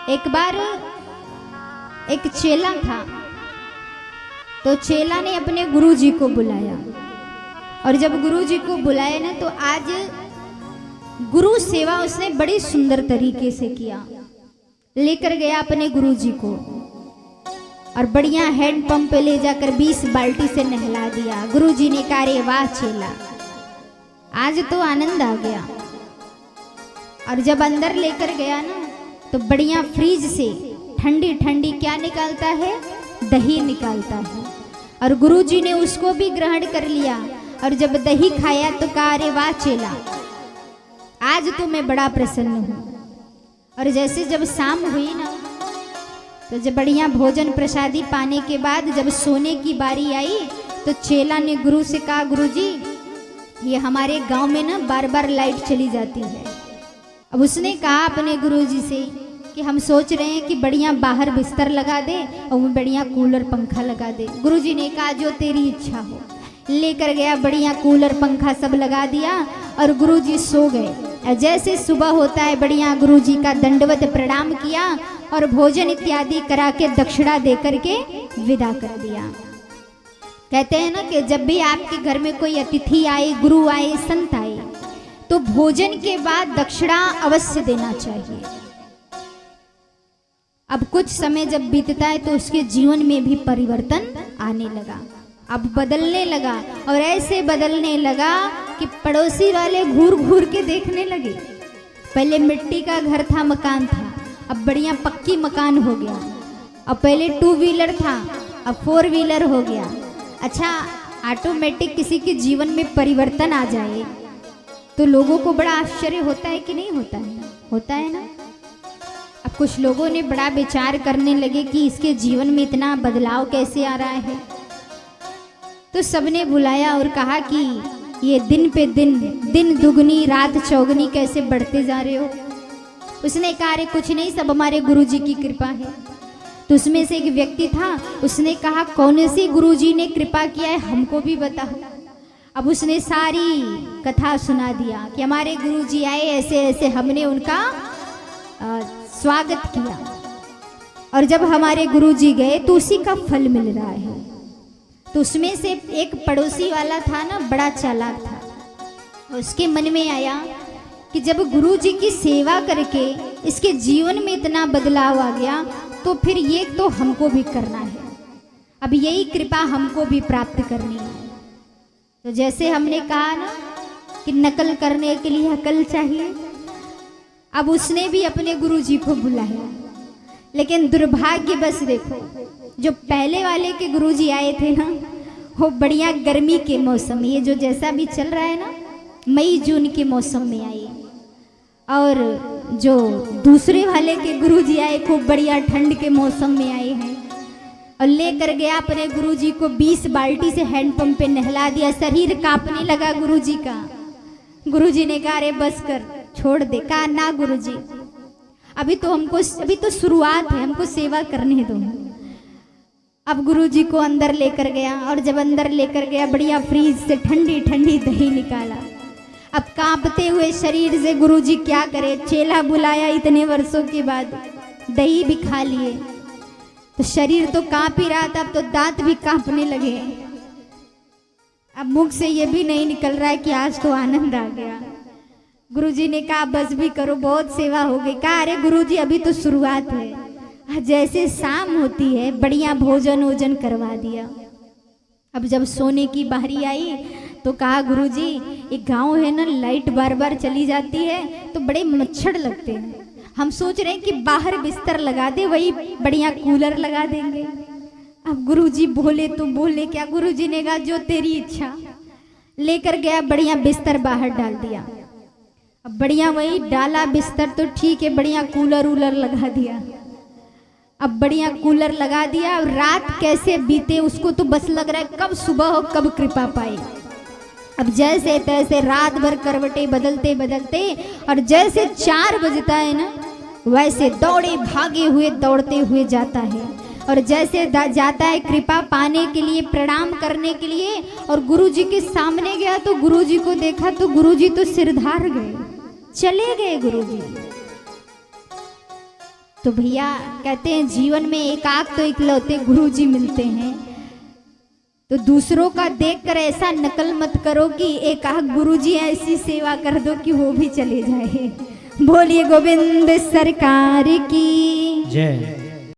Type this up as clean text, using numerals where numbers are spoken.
एक बार एक चेला था, तो चेला ने अपने गुरुजी को बुलाया। और जब गुरुजी को बुलाया ना, तो आज गुरु सेवा उसने बड़ी सुंदर तरीके से किया। लेकर गया अपने गुरुजी को और बढ़िया हैंड पंप पे ले जाकर 20 बाल्टी से नहला दिया। गुरुजी ने कहा, रे वाह चेला, आज तो आनंद आ गया। और जब अंदर लेकर गया ना, तो बढ़िया फ्रिज से ठंडी ठंडी क्या निकालता है, दही निकालता है। और गुरुजी ने उसको भी ग्रहण कर लिया। और जब दही खाया तो कहा, अरे वाह चेला, आज तो मैं बड़ा प्रसन्न हूँ। और जैसे जब शाम हुई ना, तो जब बढ़िया भोजन प्रसादी पाने के बाद जब सोने की बारी आई, तो चेला ने गुरु से कहा, गुरुजी ये हमारे गांव में ना बार बार लाइट चली जाती है। अब उसने कहा अपने गुरुजी से कि हम सोच रहे हैं कि बढ़िया बाहर बिस्तर लगा दे और वो बढ़िया कूलर पंखा लगा दे। गुरुजी ने कहा, जो तेरी इच्छा हो। लेकर गया, बढ़िया कूलर पंखा सब लगा दिया और गुरुजी सो गए। जैसे सुबह होता है, बढ़िया गुरुजी का दंडवत प्रणाम किया और भोजन इत्यादि करा के दक्षिणा दे करके विदा कर दिया। कहते हैं ना कि जब भी आपके घर में कोई अतिथि आए, गुरु आए, संत आए, तो भोजन के बाद दक्षिणा अवश्य देना चाहिए। अब कुछ समय जब बीतता है तो उसके जीवन में भी परिवर्तन आने लगा, अब बदलने लगा। और ऐसे बदलने लगा कि पड़ोसी वाले घूर घूर के देखने लगे। पहले मिट्टी का घर था, मकान था, अब बढ़िया पक्की मकान हो गया। अब पहले 2 व्हीलर था, अब 4 व्हीलर हो गया। अच्छा, ऑटोमेटिक किसी के जीवन में परिवर्तन आ जाए तो लोगों को बड़ा आश्चर्य होता है कि नहीं होता है? होता है ना। अब कुछ लोगों ने बड़ा विचार करने लगे कि इसके जीवन में इतना बदलाव कैसे आ रहा है। तो सबने बुलाया और कहा कि ये दिन पे दिन, दिन दुगनी रात चौगनी कैसे बढ़ते जा रहे हो। उसने कहा, अरे कुछ नहीं, सब हमारे गुरुजी की कृपा है। तो उसमें से एक व्यक्ति था, उसने कहा, कौन सी गुरुजी ने कृपा किया है, हमको भी बताओ। अब उसने सारी कथा सुना दिया कि हमारे गुरुजी आए, ऐसे ऐसे हमने उनका स्वागत किया। और जब हमारे गुरुजी गए तो उसी का फल मिल रहा है। तो उसमें से एक पड़ोसी वाला था ना, बड़ा चालाक था। उसके मन में आया कि जब गुरुजी की सेवा करके इसके जीवन में इतना बदलाव आ गया, तो फिर ये तो हमको भी करना है। अब यही कृपा हमको भी प्राप्त करनी है। तो जैसे हमने कहा ना कि नकल करने के लिए अकल चाहिए, अब उसने भी अपने गुरुजी को बुलाया। लेकिन दुर्भाग्य बस देखो, जो पहले वाले के गुरुजी आए थे ना, वो बढ़िया गर्मी के मौसम, ये जो जैसा भी चल रहा है ना, मई जून के मौसम में आए। और जो दूसरे वाले के गुरुजी आए, खूब बढ़िया ठंड के मौसम में आए हैं। और लेकर गया अपने गुरुजी को 20 बाल्टी से हैंडपंप पे नहला दिया। शरीर कांपने लगा गुरुजी का। गुरुजी ने कहा, अरे बस कर, छोड़ दे। कहा, ना गुरुजी, अभी तो शुरुआत है, हमको सेवा करने दो। अब गुरुजी को अंदर लेकर गया और जब अंदर लेकर गया, बढ़िया फ्रीज से ठंडी ठंडी दही निकाला। अब कांपते हुए शरीर से गुरुजी क्या करे, चेला बुलाया इतने वर्षों के बाद, दही भी खा लिए। तो शरीर तो कांप ही रहा था, अब तो दांत भी कांपने लगे। अब मुख से ये भी नहीं निकल रहा है कि आज तो आनंद आ गया। गुरुजी ने कहा, बस भी करो, बहुत सेवा हो गई। कहा, अरे गुरुजी अभी तो शुरुआत है। जैसे शाम होती है, बढ़िया भोजन वोजन करवा दिया। अब जब सोने की बारी आई तो कहा, गुरुजी एक गांव है ना, लाइट बार बार चली जाती है तो बड़े मच्छर लगते हैं। हम सोच रहे हैं कि बाहर बिस्तर लगा दे, वही बढ़िया कूलर लगा देंगे। अब गुरुजी बोले तो बोले क्या, गुरुजी ने कहा, जो तेरी इच्छा। लेकर गया, बढ़िया बिस्तर बाहर डाल दिया। अब बढ़िया वही डाला बिस्तर तो ठीक है, बढ़िया कूलर उलर लगा दिया। अब बढ़िया कूलर लगा दिया। और रात कैसे बीते उसको तो बस लग रहा है कब सुबह हो, कब कृपा पाए। अब जैसे तैसे रात भर करवटे बदलते बदलते, और जैसे 4 बजता है ना, वैसे दौड़े भागे हुए दौड़ते हुए जाता है। और जैसे जाता है कृपा पाने के लिए, प्रणाम करने के लिए, और गुरुजी के सामने गया तो गुरुजी को देखा तो गुरुजी तो सिरधार गए, चले गए गुरुजी। तो भैया कहते हैं जीवन में एकाक तो इकलौते गुरुजी मिलते हैं, तो दूसरों का देखकर ऐसा नकल मत करो कि एकाक गुरुजी ऐसी सेवा कर दो कि वो भी चले जाए। बोलिए गोविंद सरकार की जय।